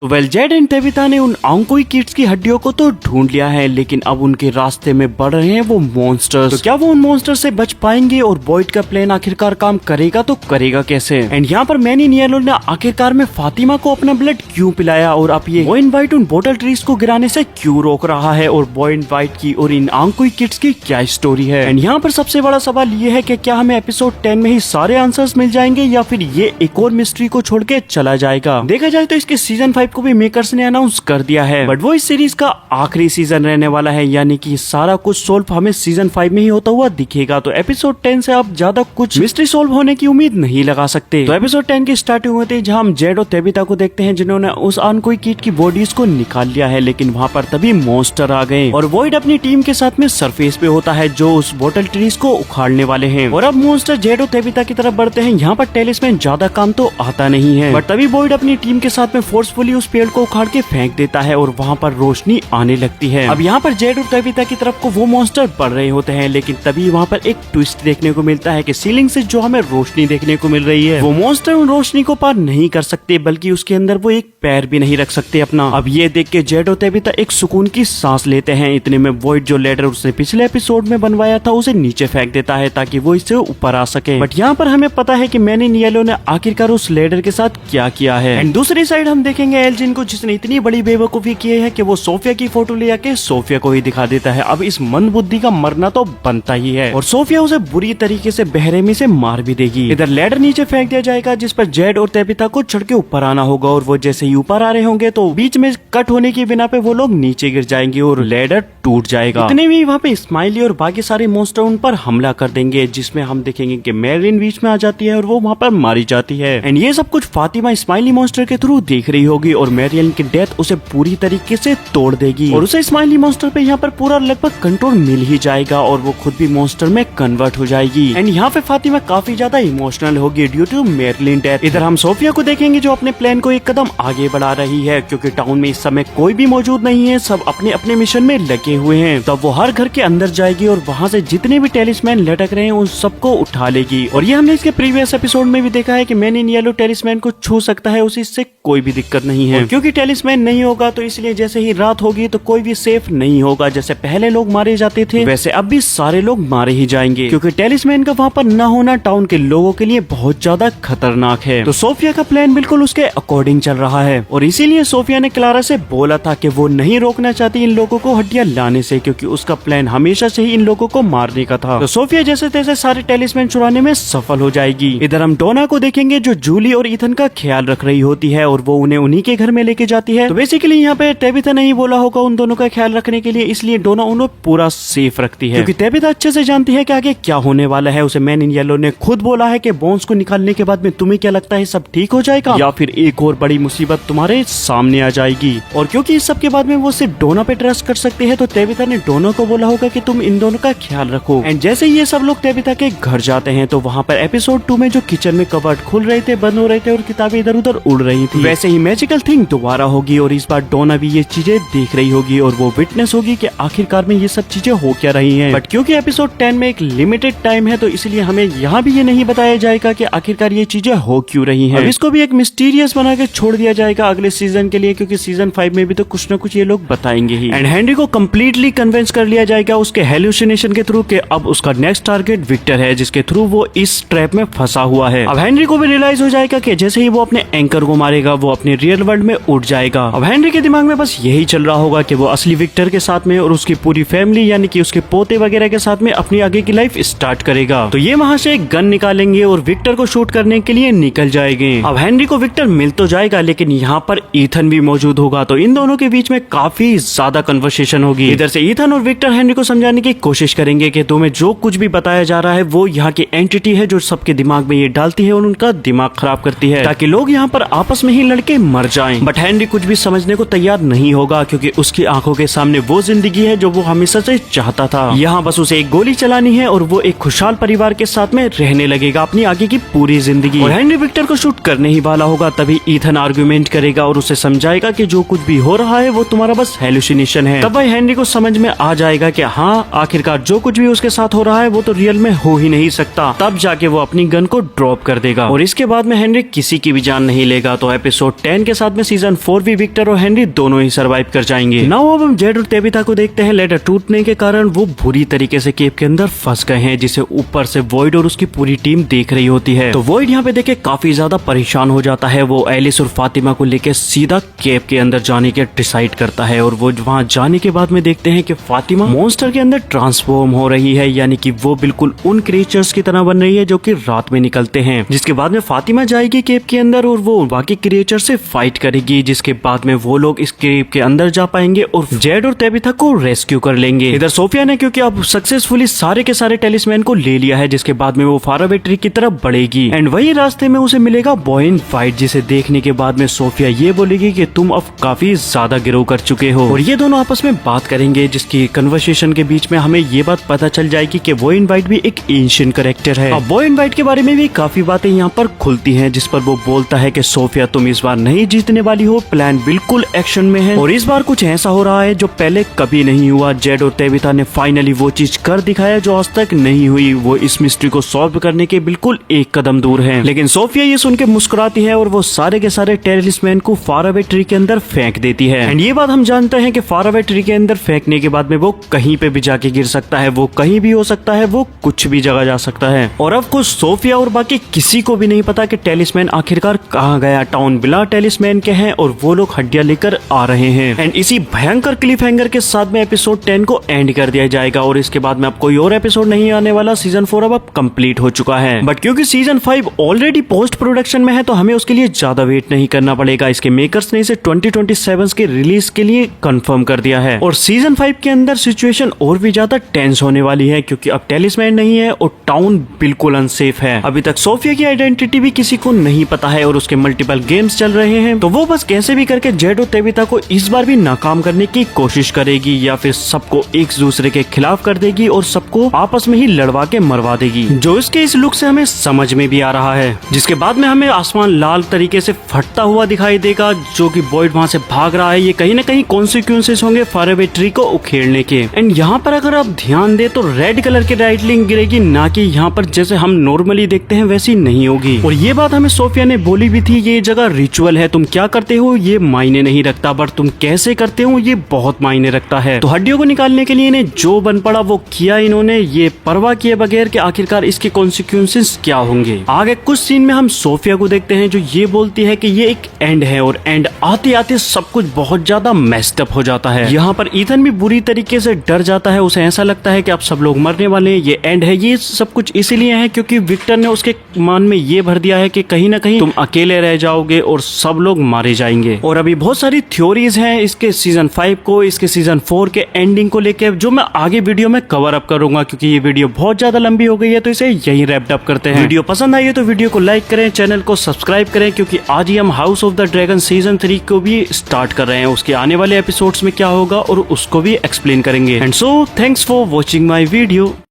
Well Z and तेबिता ने उन आंकोई kids की हड्डियों को तो ढूंढ लिया है, लेकिन अब उनके रास्ते में बढ़ रहे हैं वो मॉन्स्टर्स। तो क्या वो उन मॉन्स्टर्स से बच पाएंगे और बॉयड का प्लान आखिरकार काम करेगा तो करेगा कैसे? एंड यहाँ पर मैनी नियलो ने आखिरकार में फातिमा को अपना ब्लड क्यों पिलाया और अब ये बॉय एंड वाइट उन बोटल ट्रीज को गिराने से क्यों रोक रहा है, और बॉय एंड वाइट की और इन आंकोई किड्स की क्या स्टोरी है? एंड यहाँ पर सबसे बड़ा सवाल ये है कि क्या हमें एपिसोड 10 में ही सारे आंसर्स मिल जाएंगे या फिर ये एक और मिस्ट्री को छोड़ के चला जाएगा? देखा जाए तो इसके सीजन 5 को भी मेकर्स ने अनाउंस कर दिया है, बट वो इस सीरीज का आखिरी सीजन रहने वाला है, यानी कि सारा कुछ सोल्व हमें सीजन 5 में ही होता हुआ दिखेगा। तो एपिसोड 10 से आप ज्यादा कुछ मिस्ट्री सोल्व होने की उम्मीद नहीं लगा सकते। तो एपिसोड 10 की स्टार्टिंग होती है जहां हम जेड और तेबिता को देखते हैं जिन्होंने उस आंकोई किड की बॉडीज को निकाल लिया है, लेकिन वहाँ पर तभी मॉन्स्टर आ गए और वॉइड अपनी टीम के साथ में सरफेस पे होता है जो उस बोटल ट्रीज को उखाड़ने वाले हैं। और अब मॉन्स्टर जेड और तेबिता की तरफ बढ़ते हैं। यहाँ पर टेलिस्मैन ज्यादा काम तो आता नहीं है, बट तभी वॉइड अपनी टीम के साथ में फोर्सफुली उस पेड़ को उखाड़ के फेंक देता है और वहाँ पर रोशनी आने लगती है। अब यहाँ पर जेड और तेबिता की तरफ को वो मॉन्स्टर बढ़ रहे होते हैं, लेकिन तभी वहाँ पर एक ट्विस्ट देखने को मिलता है कि सीलिंग से जो हमें रोशनी देखने को मिल रही है वो मॉन्स्टर उन रोशनी को पार नहीं कर सकते, बल्कि उसके अंदर वो एक पैर भी नहीं रख सकते अपना। अब ये देख के जेड और तेबिता एक सुकून की सांस लेते हैं। इतने में वॉइड जो लेडर उसने पिछले एपिसोड में बनवाया था उसे नीचे फेंक देता है ताकि वो इससे ऊपर आ सके। बट यहाँ पर हमें पता है कि मैनी नियलो ने आखिरकार उस लेडर के साथ क्या किया है। एंड दूसरी साइड हम देखेंगे एल्जिन को, जिसने इतनी बड़ी बेवकूफी की है कि वो सोफिया की फोटो ले आके सोफिया को ही दिखा देता है। अब इस मंदबुद्धि का मरना तो बनता ही है और सोफिया उसे बुरी तरीके से बेरहमी से मार भी देगी। इधर लेडर नीचे फेंक दिया जाएगा जिस पर जेड और तेबिता को चढ़ के ऊपर आना होगा, और वो जैसे ही ऊपर आ रहे होंगे तो बीच में कट होने की बिना पे वो लोग नीचे गिर जाएंगे और लेडर टूट जाएगा। इतने में वहाँ पे स्माइली और बाकी सारे मॉन्स्टर उन पर हमला कर देंगे, जिसमें हम देखेंगे कि मैरिन बीच में आ जाती है और वो वहाँ पर मारी जाती है। एंड ये सब कुछ फातिमा स्माइली मॉन्स्टर के थ्रू देख रही होगी और मैरिन की डेथ उसे पूरी तरीके से तोड़ देगी और उसे स्माइली मॉन्स्टर पे यहाँ पर पूरा लगभग कंट्रोल मिल ही जाएगा और वो खुद भी मॉन्स्टर में कन्वर्ट हो जाएगी। एंड यहाँ पे फातिमा काफी ज्यादा इमोशनल होगी ड्यू टू मैरिन डेथ। इधर हम सोफिया को देखेंगे जो अपने प्लान को एक कदम आगे बढ़ा रही है, क्योंकि टाउन में इस समय कोई भी मौजूद नहीं है, सब अपने अपने मिशन में लगे हुए हैं। तब वो हर घर के अंदर जाएगी और वहाँ से जितने भी टेलिस्मैन लटक रहे हैं उन सबको उठा लेगी। और ये हमने इसके प्रीवियस एपिसोड में भी देखा है कि मैनी नियलो टेलिस्मैन को छू सकता है, उसे इससे कोई भी दिक्कत नहीं है। क्योंकि टेलिस्मैन नहीं होगा तो इसलिए जैसे ही रात होगी तो कोई भी सेफ नहीं होगा। जैसे पहले लोग मारे जाते थे वैसे अब भी सारे लोग मारे ही जाएंगे, क्योंकि टेलिस्मैन का वहाँ पर न होना टाउन के लोगों के लिए बहुत ज्यादा खतरनाक है। तो सोफिया का प्लान बिल्कुल उसके अकॉर्डिंग चल रहा है और इसीलिए सोफिया ने क्लारा से बोला था कि वो नहीं रोकना चाहती इन लोगों को हड्डियां लाने से, क्योंकि उसका प्लान हमेशा से ही इन लोगों को मारने का था। तो सोफिया जैसे तैसे सारे टेलिस्मैन चुराने में सफल हो जाएगी। इधर हम डोना को देखेंगे जो जूली और ईथन का ख्याल रख रही होती है और वो उन्हें उन्हीं के घर में लेके जाती है। तो बेसिकली यहाँ पे तेबिता नहीं बोला होगा उन दोनों का ख्याल रखने के लिए, इसलिए डोना उन्हें पूरा सेफ रखती है, क्योंकि तेबिता अच्छे से जानती है कि आगे क्या होने वाला है। उसे मैन इन येलो ने खुद बोला है कि बोन्स को निकालने के बाद में तुम्हें क्या लगता है सब ठीक हो जाएगा या फिर एक और बड़ी मुसीबत तुम्हारे सामने आ जाएगी। और क्योंकि इस सब के बाद में वो सिर्फ डोना पे ट्रस्ट कर सकते हैं तो तेबिता ने डोना को बोला होगा कि तुम इन दोनों का ख्याल रखो। एंड जैसे ये सब लोग तेबिता के घर जाते हैं तो वहाँ पर एपिसोड 2 में जो किचन में कबर्ड खुल रहे थे, बंद हो रहे थे और किताबें इधर उधर उड़ रही थी, वैसे ही मैजिकल थिंग दोबारा होगी और इस बार डोना भी ये चीजें देख रही होगी और वो विटनेस होगी कि आखिरकार में ये सब चीजें हो क्या रही हैं। बट क्योंकि एपिसोड 10 में एक लिमिटेड टाइम है तो इसलिए हमें यहाँ भी ये नहीं बताया जाएगा कि आखिरकार ये चीजें हो क्यों रही हैं। इसको भी एक मिस्टीरियस बना के छोड़ दिया जाएगा अगले सीजन के लिए, क्योंकि सीजन 5 में भी तो कुछ न कुछ ये लोग बताएंगे ही। एंड हेनरी को कम्प्लीटली कन्विंस कर लिया जाएगा उसके हेलुसिनेशन के थ्रू कि अब उसका नेक्स्ट टारगेट विक्टर है, जिसके थ्रू वो इस ट्रैप में फंसा हुआ है। अब हेनरी को भी रियलाइज हो जाएगा कि जैसे ही वो अपने एंकर को मारेगा वो अपने रियल वर्ल्ड में उड़ जाएगा। अब हेनरी के दिमाग में बस यही चल रहा होगा कि वो असली विक्टर के साथ में और उसकी पूरी फैमिली यानी कि उसके पोते वगैरह के साथ में अपनी आगे की लाइफ स्टार्ट करेगा। तो ये वहाँ से एक गन निकालेंगे और विक्टर को शूट करने के लिए निकल जाएंगे। अब हेनरी को विक्टर मिल तो जाएगा, लेकिन यहाँ पर ईथन भी मौजूद होगा, तो इन दोनों के बीच में काफी ज्यादा कन्वर्सेशन होगी। इधर से ईथन और विक्टर हेनरी को समझाने की कोशिश करेंगे कि तुम्हें जो कुछ भी बताया जा रहा है वो यहाँ की एंटिटी है जो सबके दिमाग में ये डालती है और उनका दिमाग खराब करती है ताकि लोग यहाँ पर आपस में ही लड़के मर जाएं। बट हेनरी कुछ भी समझने को तैयार नहीं होगा, क्योंकि उसकी आंखों के सामने वो जिंदगी है जो वो हमेशा से चाहता था। यहाँ बस उसे एक गोली चलानी है और वो एक खुशहाल परिवार के साथ में रहने लगेगा अपनी आगे की पूरी जिंदगी। और हेनरी विक्टर को शूट करने ही वाला होगा, तभी ईथन आर्गुमेंट करेगा और उसे समझाएगा कि जो कुछ भी हो रहा है वो तुम्हारा बस हेलुसिनेशन है। तब भाई हेनरी को समझ में आ जाएगा कि हाँ आखिरकार जो कुछ भी उसके साथ हो रहा है वो तो रियल में हो ही नहीं सकता, तब जाके वो अपनी गन को ड्रॉप कर देगा और इसके बाद में हेनरी किसी की भी जान नहीं लेगा। तो एपिसोड 10 के साथ में सीजन 4 भी विक्टर और हेनरी दोनों ही सर्वाइव कर जाएंगे। नाउ अब हम जेड और तेबिथा को देखते हैं। लेटर टूटने के कारण वो बुरी तरीके से केव के अंदर फंस गए हैं, जिसे ऊपर से वॉइड और उसकी पूरी टीम देख रही होती है। तो वॉइड यहाँ पे देखे काफी ज्यादा परेशान हो जाता है। वो एलिस और फातिमा को लेकर सीधा केव के अंदर जाने के डिसाइड करता है और वो वहाँ जाने के बाद में देखते हैं कि फातिमा मॉन्स्टर के अंदर ट्रांसफॉर्म हो रही है, यानी कि वो बिल्कुल उन क्रिएचर्स की तरह बन रही है जो कि रात में निकलते हैं। जिसके बाद में फातिमा जाएगी केव के अंदर और वो बाकी क्रिएचर से फाइट करेगी, जिसके बाद में वो लोग इस केव के अंदर जा पाएंगे और जेड और तेबिथा को रेस्क्यू कर लेंगे। इधर सोफिया ने क्योंकि अब सक्सेसफुली सारे के सारे टेलिस्मैन को ले लिया है, जिसके बाद में वो फारावे ट्री की तरफ बढ़ेगी एंड वही रास्ते में उसे मिलेगा बॉय इन वाइट, जिसे देखने के बाद में सोफिया ये बोलेगी कि तुम अब काफी ज्यादा गिरो कर चुके हो और ये दोनों आपस में बात करेंगे, जिसकी कन्वर्सेशन के बीच में हमें ये बात पता चल जाएगी कि बॉय इन वाइट भी एक एंशिएंट कैरेक्टर है। अब बॉय इन वाइट के बारे में भी काफी बातें यहाँ पर खुलती हैं, जिस पर वो बोलता है कि सोफिया तुम इस बार नहीं जीतने वाली हो, प्लान बिल्कुल एक्शन में है और इस बार कुछ ऐसा हो रहा है जो पहले कभी नहीं हुआ। जेड और तेबिथा ने फाइनली वो चीज कर दिखाया जो आज तक नहीं हुई। वो इस मिस्ट्री को सॉल्व करने के बिल्कुल एक कदम दूर है। लेकिन सोफिया ये सुन के मुस्कुराती है और वो सारे के सारे टेलिस्मैन को फारावे ट्री के अंदर फेंक देती है एंड ये बात हम जानते हैं कि फारावे ट्री के अंदर फेंकने के बाद में वो कहीं पे भी जाके गिर सकता है, वो कहीं भी हो सकता है, वो कुछ भी जगह जा सकता है। और अब कुछ सोफिया और बाकी किसी को भी नहीं पता कि टेलिस्मैन आखिरकार कहाँ गया। टाउन बिला टेलिस्मैन के हैं और वो लोग हड्डियां लेकर आ रहे हैं एंड इसी भयंकर क्लिफ हैंगर के साथ में एपिसोड 10 को एंड कर दिया जाएगा और इसके बाद में अब कोई और एपिसोड नहीं आने वाला। सीजन 4 अब कंप्लीट हो चुका है, बट क्योंकि सीजन 5 ऑलरेडी पोस्ट प्रोडक्शन में है तो हमें उसके लिए ज्यादा वेट नहीं करना पड़ेगा। इसके मेकर्स ने इसे 2027 के रिलीज के लिए कंफर्म कर दिया है और सीजन 5 के अंदर सिचुएशन और भी ज्यादा टेंस होने वाली है, क्योंकि अब टेलिस्मैन नहीं है और टाउन बिल्कुल अनसेफ है। अभी तक सोफिया की आइडेंटिटी भी किसी को नहीं पता है और उसके मल्टीपल गेम्स चल रहे हैं, तो वो बस कैसे भी करके जेड और तेबिथा को इस बार भी नाकाम करने की कोशिश करेगी या फिर सबको एक दूसरे के खिलाफ कर देगी और सबको आपस में ही लड़वा के मरवा देगी, जो इसके इस लुक से हमें समझ में भी आ रहा है। जिसके बाद में हमें आसमान लाल तरीके से फटता हुआ दिखाई देगा, जो कि बॉयड वहाँ से भाग रहा है। ये कहीं ना कहीं कॉन्सिक्वेंसेस होंगे फारावे ट्री को उखेड़ने के। एंड यहाँ पर अगर आप ध्यान दे तो रेड कलर की लाइटनिंग गिरेगी, ना कि यहाँ पर जैसे हम नॉर्मली देखते हैं वैसी नहीं होगी। और ये बात हमें सोफिया ने बोली भी थी, ये जगह रिचुअल है, तुम क्या करते हो ये मायने नहीं रखता, बट तुम कैसे करते हो ये बहुत मायने रखता है। तो हड्डियों को निकालने के लिए इन्हें जो बन पड़ा वो किया इन्होंने, ये परवाह किए बगैर कि आखिरकार इसके कॉन्सिक्वेंसेस क्या होंगे। आगे कुछ सीन में हम सोफिया को देखते हैं जो ये बोलती है कि ये एक एंड है और एंड आते आते सब कुछ बहुत ज्यादा मेस्ड अप हो जाता है। यहाँ पर ईथन भी बुरी तरीके से डर जाता है, उसे ऐसा लगता है कि अब सब लोग मरने वाले हैं, ये एंड है। ये सब कुछ इसीलिए है क्योंकि विक्टर ने उसके मन में ये भर दिया है कि कहीं ना कहीं तुम अकेले रह जाओगे और सब लोग मारे जाएंगे। और अभी बहुत सारी थ्योरीज हैं इसके सीजन 5 को, इसके सीजन 4 के एंडिंग को लेकर, जो मैं आगे वीडियो में कवर अप करूंगा, क्योंकि ये वीडियो बहुत ज्यादा लंबी हो गई है, तो इसे यही रैप्ड अप करते हैं। वीडियो पसंद आई है तो वीडियो को लाइक करें, चैनल को सब्सक्राइब करें, क्योंकि आज ही हम house of the dragon season 3 को भी स्टार्ट कर रहे हैं। उसके आने वाले एपिसोड्स में क्या होगा और उसको भी एक्सप्लेन करेंगे। And so thanks for watching my video.